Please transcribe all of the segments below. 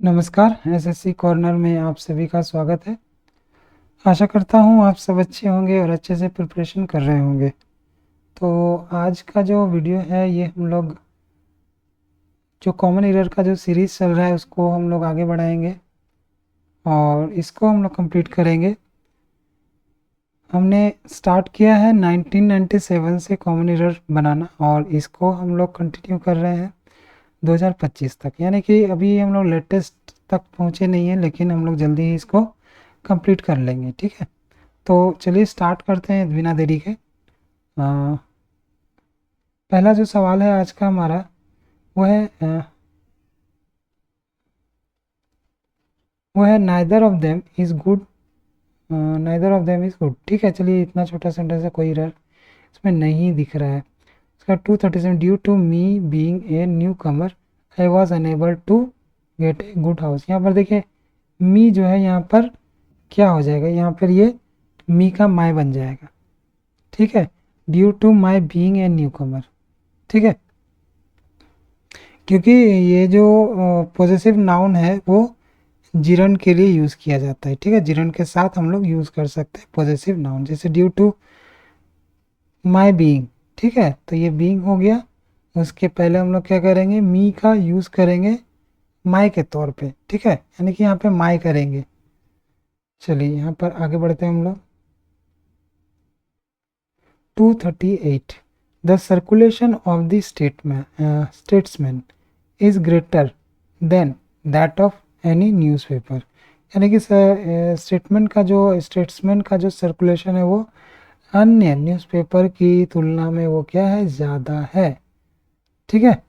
नमस्कार, SSC corner में आप सभी का स्वागत है। आशा करता हूँ आप सब अच्छे होंगे और अच्छे से प्रिपरेशन कर रहे होंगे। तो आज का जो वीडियो है ये हम लोग जो कॉमन एरर का जो सीरीज़ चल रहा है उसको हम लोग आगे बढ़ाएंगे और इसको हम लोग कंप्लीट करेंगे। हमने स्टार्ट किया है 1997 से कॉमन एरर बनाना और इसको हम लोग कंटिन्यू कर रहे हैं 2025 तक, यानी कि अभी हम लोग लेटेस्ट तक पहुँचे नहीं हैं, लेकिन हम लोग जल्दी ही इसको कंप्लीट कर लेंगे। ठीक है, तो चलिए स्टार्ट करते हैं बिना देरी के। पहला जो सवाल है आज का हमारा वो है neither of them is good. Neither of them is good. ठीक है, चलिए इतना छोटा सेंटेंस है, कोई एरर इसमें नहीं दिख रहा है। इसका 237 due to me being a newcomer I was unable to get a good house. यहाँ पर देखिए मी जो है यहाँ पर क्या हो जाएगा, यहाँ पर ये मी का माई बन जाएगा। ठीक है, due to my being a newcomer. ठीक है, क्योंकि ये जो पॉजेसिव नाउन है वो जिरन के लिए यूज़ किया जाता है। ठीक है, जिरन के साथ हम लोग यूज़ कर सकते हैं पॉजेसिव नाउन, जैसे ड्यू टू माई बीइंग। ठीक है, तो ये बीइंग हो गया। उसके पहले हम लोग क्या करेंगे, मी का यूज़ करेंगे माई के तौर पे। ठीक है, यानी कि यहाँ पे माई करेंगे। चलिए यहाँ पर आगे बढ़ते हैं हम लोग। 238 the circulation of the statesman is greater than that of any newspaper. यानी कि स्टेट्समैन का जो सर्कुलेशन है वो अन्य न्यूज़पेपर की तुलना में वो क्या है, ज़्यादा है। ठीक है,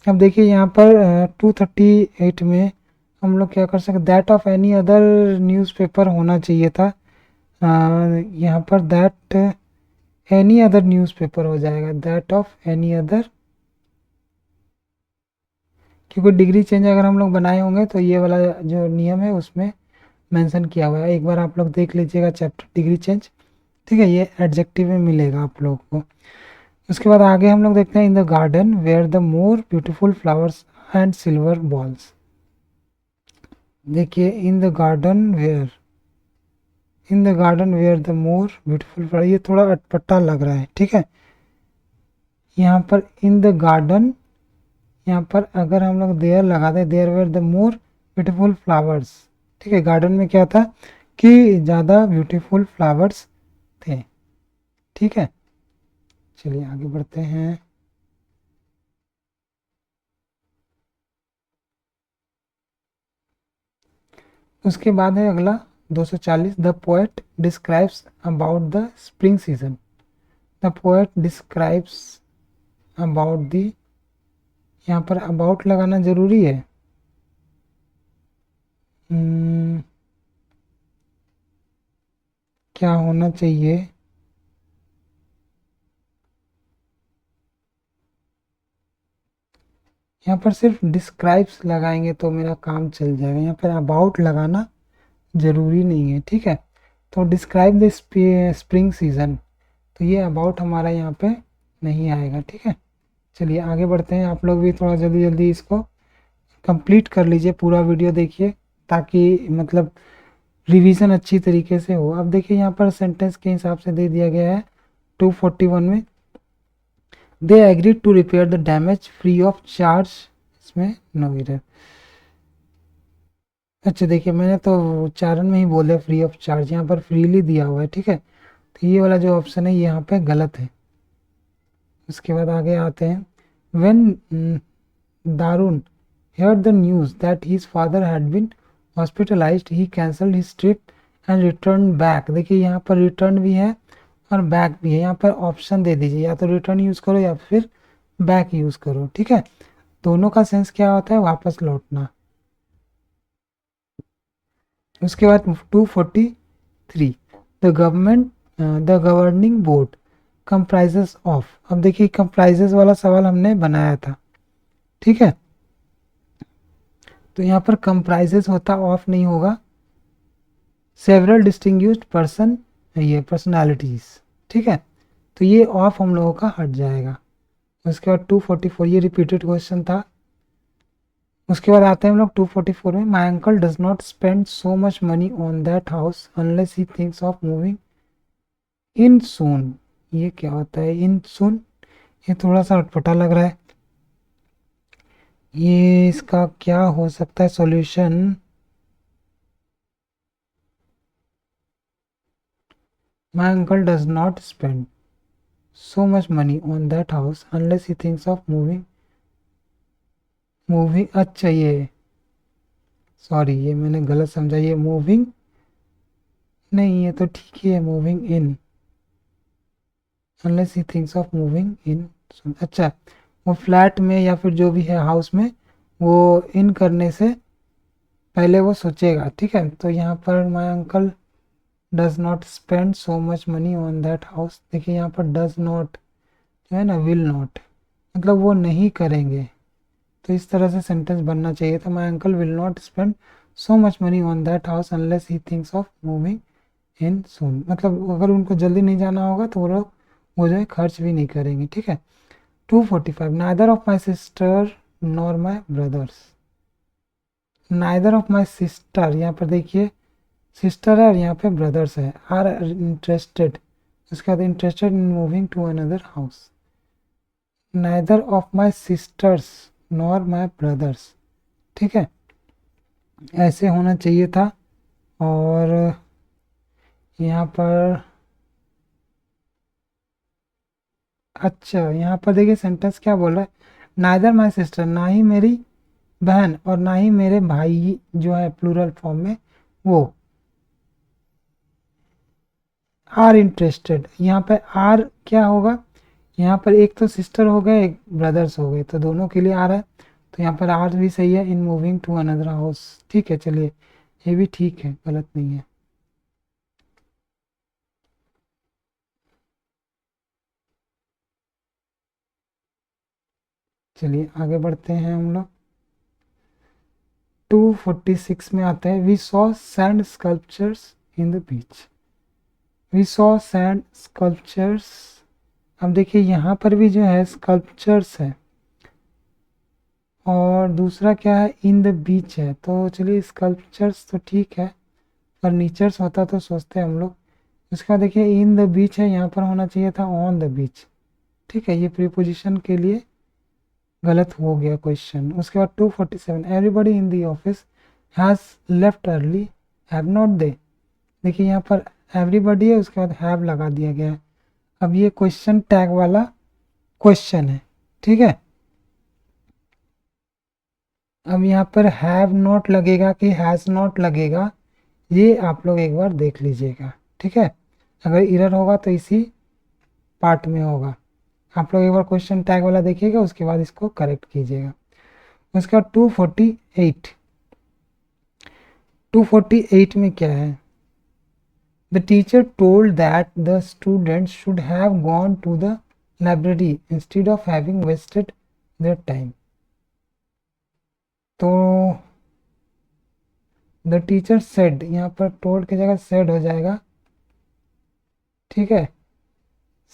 अब देखिए यहाँ पर 238 में हम लोग क्या कर सकते, that of any other newspaper होना चाहिए था। यहाँ पर दैट एनी अदर न्यूज़पेपर हो जाएगा, दैट ऑफ एनी अदर, क्योंकि डिग्री चेंज अगर हम लोग बनाए होंगे तो ये वाला जो नियम है उसमें मेंशन किया हुआ है। एक बार आप लोग देख लीजिएगा चैप्टर डिग्री चेंज। ठीक है, ये एडजेक्टिव में मिलेगा आप लोगों को। उसके बाद आगे हम लोग देखते हैं in the garden were the more beautiful flowers and silver balls. देखिए in the garden were the more beautiful flower, ये थोड़ा अटपटा लग रहा है। ठीक है, यहाँ पर इन द गार्डन, यहाँ पर अगर हम लोग देयर लगा दें, there were the more beautiful flowers. ठीक है, गार्डन में क्या था कि ज़्यादा ब्यूटीफुल फ्लावर्स थे। ठीक है, चलिए आगे बढ़ते हैं। उसके बाद है अगला 240 the poet describes about the spring season. The poet describes about the, यहाँ पर अबाउट लगाना जरूरी है। क्या होना चाहिए, यहाँ पर सिर्फ डिस्क्राइब्स लगाएंगे तो मेरा काम चल जाएगा, यहाँ पर अबाउट लगाना ज़रूरी नहीं है। ठीक है, तो डिस्क्राइब द स्प्रिंग सीजन, तो ये अबाउट हमारा यहाँ पे नहीं आएगा। ठीक है, चलिए आगे बढ़ते हैं। आप लोग भी थोड़ा जल्दी जल्दी इसको कंप्लीट कर लीजिए, पूरा वीडियो देखिए ताकि मतलब रिवीजन अच्छी तरीके से हो। अब देखिए यहाँ पर सेंटेंस के हिसाब से दे दिया गया है 241 में, they agree to repair the damage free of charge. इसमें नो एरर। अच्छा देखिए मैंने तो उच्चारण में ही बोले फ्री ऑफ चार्ज, यहाँ पर फ्रीली दिया हुआ है। ठीक है, तो ये वाला जो ऑप्शन है यहाँ पे गलत है। उसके बाद आगे आते हैं, when दारुन heard the news that his father had been hospitalized, he cancelled his trip and returned back। देखिए यहाँ पर रिटर्न भी है और बैक भी है, यहाँ पर ऑप्शन दे दीजिए, या तो रिटर्न यूज़ करो या फिर बैक यूज़ करो। ठीक है, दोनों का सेंस क्या होता है, वापस लौटना। उसके बाद 243 the governing board comprises of. अब देखिए कंप्राइजेस वाला सवाल हमने बनाया था। ठीक है, तो यहाँ पर कंप्राइजेस होता, ऑफ नहीं होगा। सेवरल डिस्टिंग्विश्ड पर्सन, ये पर्सनालिटीज। ठीक है, तो ये ऑफ हम लोगों का हट जाएगा। उसके बाद 244, ये रिपीटेड क्वेश्चन था। उसके बाद आते हैं हम लोग 244 में, my uncle does not spend so much money on that house unless he thinks of moving in soon. ये क्या होता है इन सून? ये थोड़ा सा अटपटा लग रहा है, ये इसका क्या हो सकता है solution? My uncle does not spend so much money on that house unless he thinks of moving, अच्छा ये सॉरी ये मैंने गलत समझा, ये मूविंग नहीं, ये तो ठीक ही है, moving in unless he thinks of moving इन। अच्छा, वो फ्लैट में या फिर जो भी है हाउस में वो इन करने से पहले वो सोचेगा, ठीक है। तो यहाँ पर माई uncle does not spend so much money on that house, देखिए यहाँ पर डज नॉट जो है ना, विल नॉट, मतलब वो नहीं करेंगे, तो इस तरह से सेंटेंस बनना चाहिए था, my uncle will not spend so much money on that house unless he thinks of moving in soon, मतलब अगर उनको जल्दी नहीं जाना होगा तो वो लोग वो जो है खर्च भी नहीं करेंगे, ठीक है। 245, neither of my sister nor my brothers, neither of my sister, यहाँ पर देखिए सिस्टर है और यहाँ पे ब्रदर्स है, आर इंटरेस्टेड, उसके बाद interested in moving to another house, neither of my sisters nor my brothers, ठीक है, ऐसे होना चाहिए था। और यहाँ पर अच्छा, यहाँ पर देखिए सेंटेंस क्या बोल रहा है, नाइदर माई सिस्टर, ना ही मेरी बहन और ना ही मेरे भाई जो है प्लूरल फॉर्म में वो आर इंटरेस्टेड, यहाँ पे आर क्या होगा, यहाँ पर एक तो सिस्टर हो गए एक ब्रदर्स हो गए, तो दोनों के लिए आ रहा है, तो यहाँ पर आर भी सही है, in moving to another house, ठीक है, चलिए ये भी ठीक है, गलत नहीं है। चलिए आगे बढ़ते हैं हम लोग, 246 में आते हैं, we saw sand sculptures in the beach, we saw sand sculptures, अब देखिए यहाँ पर भी जो है स्कल्पचर्स है और दूसरा क्या है इन द बीच है, तो चलिए स्कल्पचर्स तो ठीक है, फर्नीचर्स होता तो सोचते हम लोग। उसका देखिए इन द बीच है, यहाँ पर होना चाहिए था ऑन द बीच, ठीक है, ये प्रीपोजिशन के लिए गलत हो गया क्वेश्चन। उसके बाद 247, everybody in the office has left early have not they, देखिए यहाँ पर एवरीबडी है उसके बाद हैव लगा दिया गया है, अब ये क्वेश्चन टैग वाला क्वेश्चन है, ठीक है। अब यहाँ पर हैव नॉट लगेगा कि हैज़ नॉट लगेगा, ये आप लोग एक बार देख लीजिएगा, ठीक है, अगर इरर होगा तो इसी पार्ट में होगा, आप लोग एक बार क्वेश्चन टैग वाला देखिएगा उसके बाद इसको करेक्ट कीजिएगा। उसके बाद 248, 248 में क्या है, the teacher told that the students should have gone to the library instead of having wasted their time, तो द टीचर सेड, यहाँ पर टोल्ड की जगह सेड हो जाएगा, ठीक है,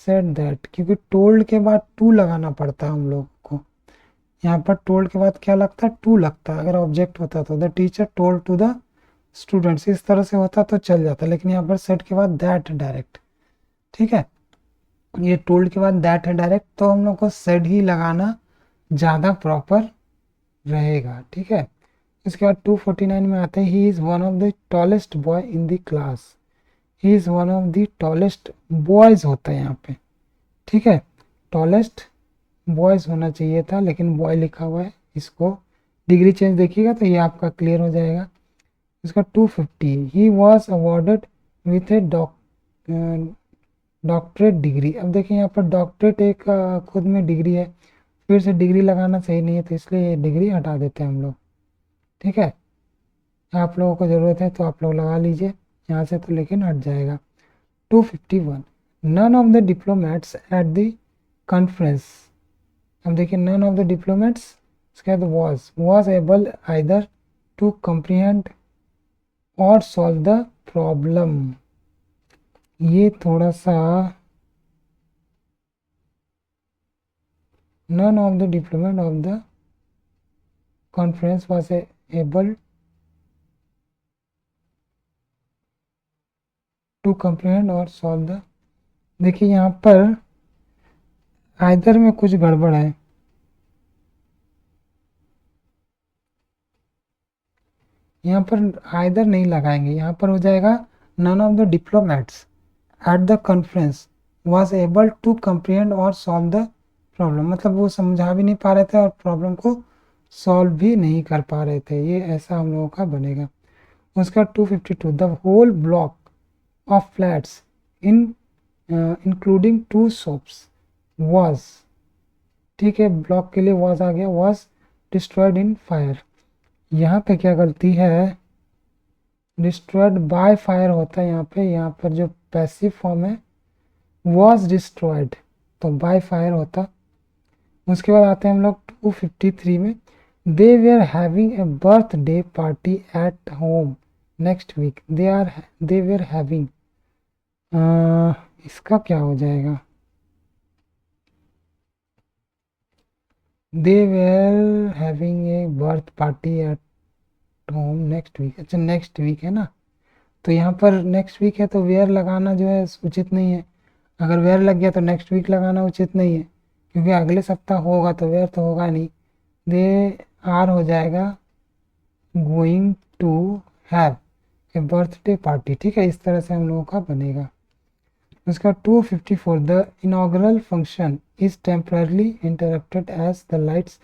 सेड दैट, क्योंकि टोल्ड के बाद टू लगाना पड़ता है हम लोग को, यहाँ पर टोल्ड के बाद क्या लगता है टू लगता है, अगर ऑब्जेक्ट होता तो the teacher told to the students इस तरह से होता तो चल जाता, लेकिन यहाँ पर सेट के बाद दैट डायरेक्ट, ठीक है, ये टोल्ड के बाद दैट है डायरेक्ट, तो हम लोग को सेड ही लगाना ज़्यादा प्रॉपर रहेगा, ठीक है। इसके बाद 249 में आते हैं, he is one of the tallest boy in the class, he is one of the tallest boys होता है यहाँ पे, ठीक है, टॉलेस्ट बॉयज़ होना चाहिए था लेकिन बॉय लिखा हुआ है, इसको डिग्री चेंज देखिएगा तो ये आपका क्लियर हो जाएगा। इसका 250, he was awarded with A doctorate degree, अब देखिए यहाँ पर डॉक्टरेट एक खुद में डिग्री है, फिर से डिग्री लगाना सही नहीं है तो इसलिए ये डिग्री हटा देते हैं हम लोग, ठीक है, आप लोगों को ज़रूरत है तो आप लोग लगा लीजिए यहाँ से तो, लेकिन हट जाएगा। 251, none of the diplomats at the conference, अब देखिए नन ऑफ द डिप्लोमेट्स, इसके बाद was able either to comprehend और सॉल्व द प्रॉब्लम, ये थोड़ा सा, none of the diplomat of the conference was able to comprehend और सॉल्व द, देखिए यहाँ पर आइदर में कुछ गड़बड़ है। यहाँ पर आइदर नहीं लगाएंगे, यहाँ पर हो जाएगा none of the diplomats at the conference was able to comprehend और सॉल्व द प्रॉब्लम, मतलब वो समझा भी नहीं पा रहे थे और प्रॉब्लम को सॉल्व भी नहीं कर पा रहे थे, ये ऐसा हम लोगों का बनेगा। उसका 252 the whole block of flats in including 2 shops was, ठीक है ब्लॉक के लिए वाज आ गया, वाज डिस्ट्रॉयड इन फायर। यहाँ पे क्या गलती है, डिस्ट्रॉयड बाय फायर होता है यहाँ पर जो पैसिव फॉर्म है was destroyed, तो बाय फायर होता। उसके बाद आते हैं हम लोग 253 में, they were having a birthday party at home next week, they were having, इसका क्या हो जाएगा, they were having a birth party at home next week, अच्छा नेक्स्ट वीक है ना, तो यहाँ पर नेक्स्ट वीक है तो वेयर लगाना जो है उचित नहीं है, अगर वेयर लग गया तो नेक्स्ट वीक लगाना उचित नहीं है, क्योंकि अगले सप्ताह होगा तो वेयर तो होगा नहीं। दे आर हो जाएगा going to have a birthday party, ठीक है इस तरह से हम लोगों का बनेगा। उसका 254 the inaugural function is temporarily interrupted as the lights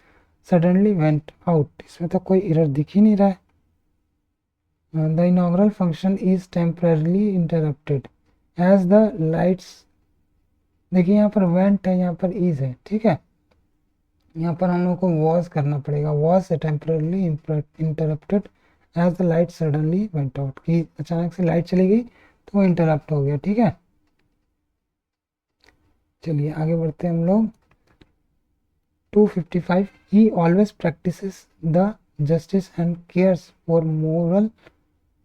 suddenly went out, इसमें तो कोई एरर दिख ही नहीं रहा है। The inaugural function is temporarily interrupted as the lights, देखिए यहाँ पर वेंट है, यहाँ पर इज है, ठीक है यहाँ पर हम लोग को वॉज करना पड़ेगा, was temporarily interrupted as the light suddenly went out, कि अचानक से लाइट चली गई तो वो इंटरप्ट हो गया, ठीक है। चलिए आगे बढ़ते हैं हम लोग। 255 ही always practices the justice and cares for moral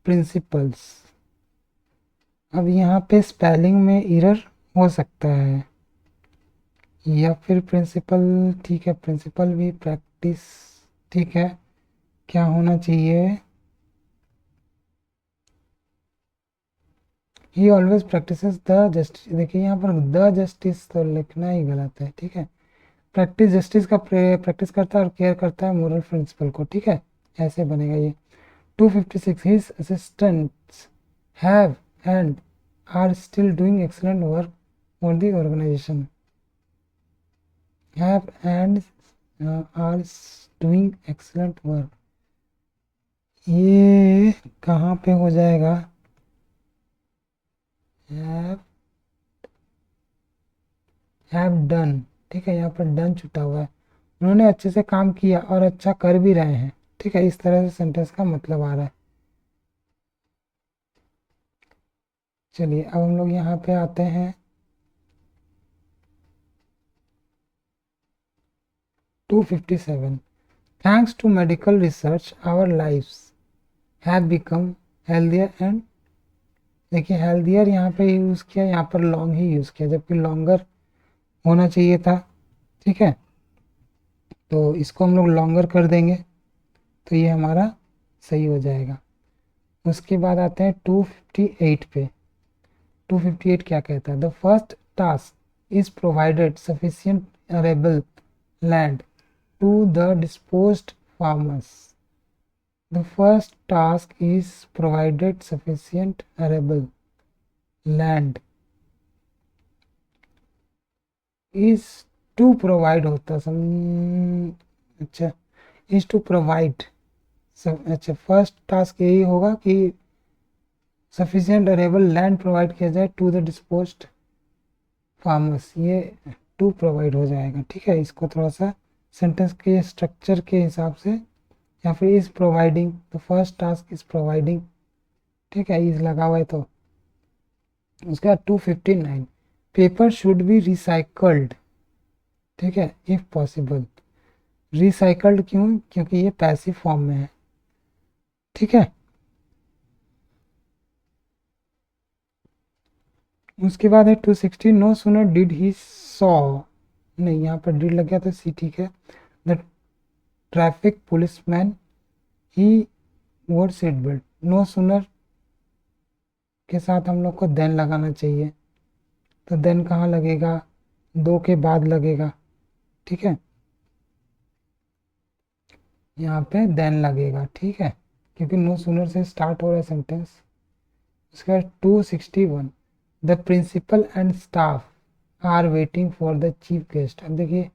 principles, अब यहाँ पे स्पेलिंग में एरर हो सकता है या फिर प्रिंसिपल, ठीक है प्रिंसिपल भी प्रैक्टिस, ठीक है क्या होना चाहिए, ही ऑलवेज प्रैक्टिसेस द जस्टिस, देखिए यहाँ पर द जस्टिस तो लिखना ही गलत है, ठीक है प्रैक्टिस जस्टिस का प्रैक्टिस करता है और केयर करता है मोरल प्रिंसिपल को, ठीक है ऐसे बनेगा ये। 256 his assistants have and are still doing excellent work for the organisation, have and are doing excellent work, ये कहाँ पे हो जाएगा, have done, ठीक है यहाँ पर डन छुटा हुआ है, उन्होंने अच्छे से काम किया और अच्छा कर भी रहे हैं, ठीक है इस तरह से सेंटेंस का मतलब आ रहा है। चलिए अब हम लोग यहाँ पे आते हैं 257 thanks to medical research our lives have become healthier and, देखिए हेल्दियर यहाँ पे यूज़ किया, यहाँ पर लॉन्ग ही यूज़ किया जबकि लॉन्गर होना चाहिए था, ठीक है तो इसको हम लोग लॉन्गर कर देंगे तो ये हमारा सही हो जाएगा। उसके बाद आते हैं 258 पे, 258 क्या कहता है, the first task is provided sufficient arable land to the disposed farmers, the first task is provided sufficient arable land, is to provide होता अच्छा इज टू प्रोवाइड, अच्छा फर्स्ट टास्क यही होगा कि सफिशिएंट अरेबल लैंड प्रोवाइड किया जाए to the disposed farmers, ये to provide हो जाएगा, ठीक है इसको थोड़ा सा सेंटेंस के स्ट्रक्चर के हिसाब से, या फिर is providing, the first task is providing, ठीक है इज लगा हुआ है तो। उसके बाद 259 पेपर शुड बी रिसाइकल्ड, ठीक है इफ पॉसिबल, रिसाइकल्ड क्यों, क्योंकि ये पैसिव फॉर्म में है, ठीक है। उसके बाद है 260 no sooner did he saw, नहीं यहाँ पर डिड लग गया तो सी ठीक है, द ट्रैफिक पुलिसमैन ही वोर सीट बेल्ट। नो सूनर के साथ हम लोग को देन लगाना चाहिए, तो देन कहाँ लगेगा, दो के बाद लगेगा, ठीक है, यहाँ पे देन लगेगा, ठीक है, क्योंकि नो सूनर से स्टार्ट हो रहा है सेंटेंस। उसके बाद 261, the principal and staff are waiting for the chief guest. अब देखिए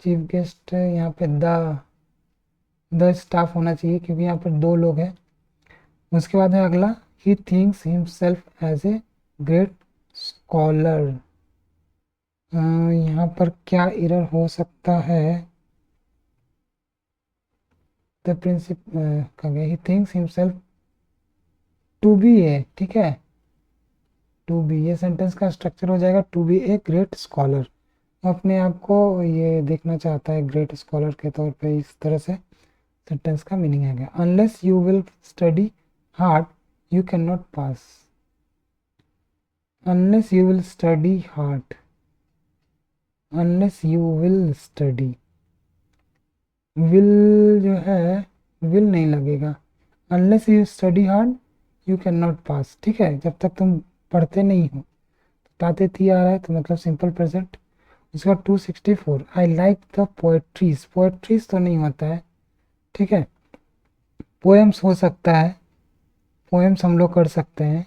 चीफ गेस्ट यहाँ पे द स्टाफ होना चाहिए क्योंकि यहाँ पर दो लोग हैं। उसके बाद है अगला, he thinks himself as a great scholar. यहाँ पर क्या एरर हो सकता है, द प्रिंसिप कह गया, he thinks himself to be a, ठीक है, टू बी, ये सेंटेंस का स्ट्रक्चर हो जाएगा to be a great scholar. वो अपने आप को ये देखना चाहता है ग्रेट स्कॉलर के तौर पे, इस तरह से सेंटेंस का मीनिंग है गया। Unless you will study hard you can not pass. Unless you will study hard, unless you will study, will जो है विल नहीं लगेगा, unless you study hard you can not pass, ठीक है, जब तक तुम पढ़ते नहीं हो। ताते थी आ रहा है तो मतलब सिंपल प्रेजेंट। उसका 264, I like the poetries, poetries तो नहीं होता है, ठीक है, पोएम्स हो सकता है, पोएम्स हम लोग कर सकते हैं,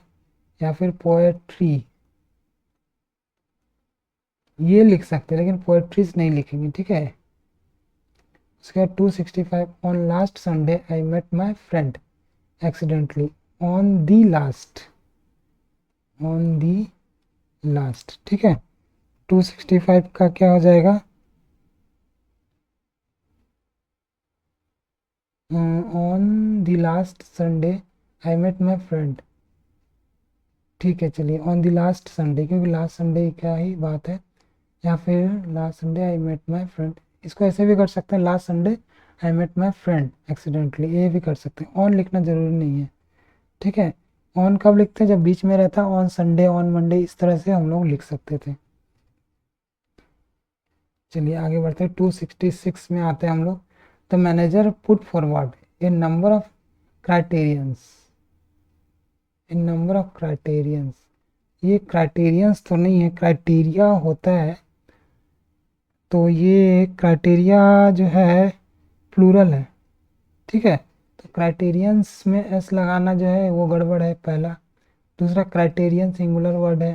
या फिर पोएट्री ये लिख सकते हैं, लेकिन पोएट्रीज नहीं लिखेंगे, ठीक है। उसके बाद 265, on last Sunday I met my friend accidentally, on the last, on the last, ठीक है। 265 का क्या हो जाएगा, on the last Sunday I met my friend, ठीक है, चलिए ऑन द लास्ट संडे, क्योंकि लास्ट संडे क्या ही बात है, या फिर last Sunday I met my friend, इसको ऐसे भी कर सकते हैं, last Sunday I met my friend accidentally, ये भी कर सकते हैं, ऑन लिखना जरूरी नहीं है, ठीक है। ऑन कब लिखते हैं, जब बीच में रहता है, ऑन संडे, ऑन मंडे, इस तरह से हम लोग लिख सकते थे। चलिए आगे बढ़ते हैं, 266 में आते हैं हम लोग। The manager put forward A number of criterions, A number of criterions, ये क्राइटेरियंस तो नहीं है, क्राइटेरिया होता है, तो ये क्राइटेरिया जो है प्लूरल है, ठीक है, तो क्राइटेरियंस में एस लगाना जो है वो गड़बड़ है पहला। दूसरा क्राइटेरियन सिंगुलर वर्ड है,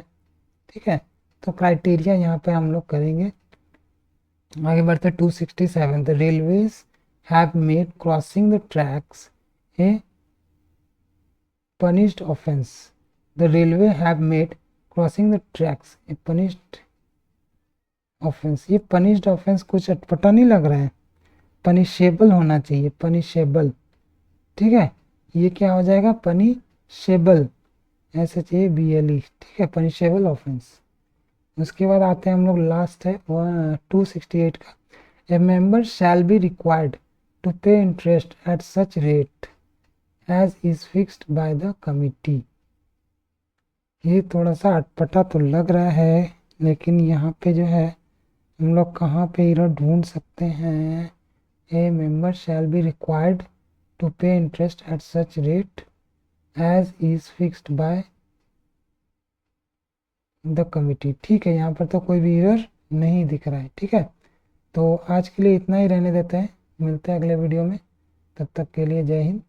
ठीक है, तो क्राइटेरिया यहाँ पे हम लोग करेंगे। आगे बढ़ते 267, the railways have made crossing the tracks A punished offense, the railway have made crossing the tracks a punished offense। ये punished offense कुछ अटपटा नहीं लग रहा है, पनिशेबल होना चाहिए, पनिशेबल, ठीक है, ये क्या हो जाएगा, पनिशेबल, SHABLE, ठीक है, पनिशेबल ऑफेंस। उसके बाद आते हैं हम लोग, लास्ट है 268 का, a member shall be required to pay interest at such rate as is fixed by the committee. ये थोड़ा सा अटपटा तो लग रहा है, लेकिन यहाँ पे जो है हम लोग कहाँ पे एरर ढूंढ सकते हैं, a member shall be required to pay interest at such rate as is fixed by the committee, ठीक है, यहाँ पर तो कोई भी एरर नहीं दिख रहा है, ठीक है। तो आज के लिए इतना ही रहने देते हैं, मिलते हैं अगले वीडियो में, तब तक के लिए जय हिंद।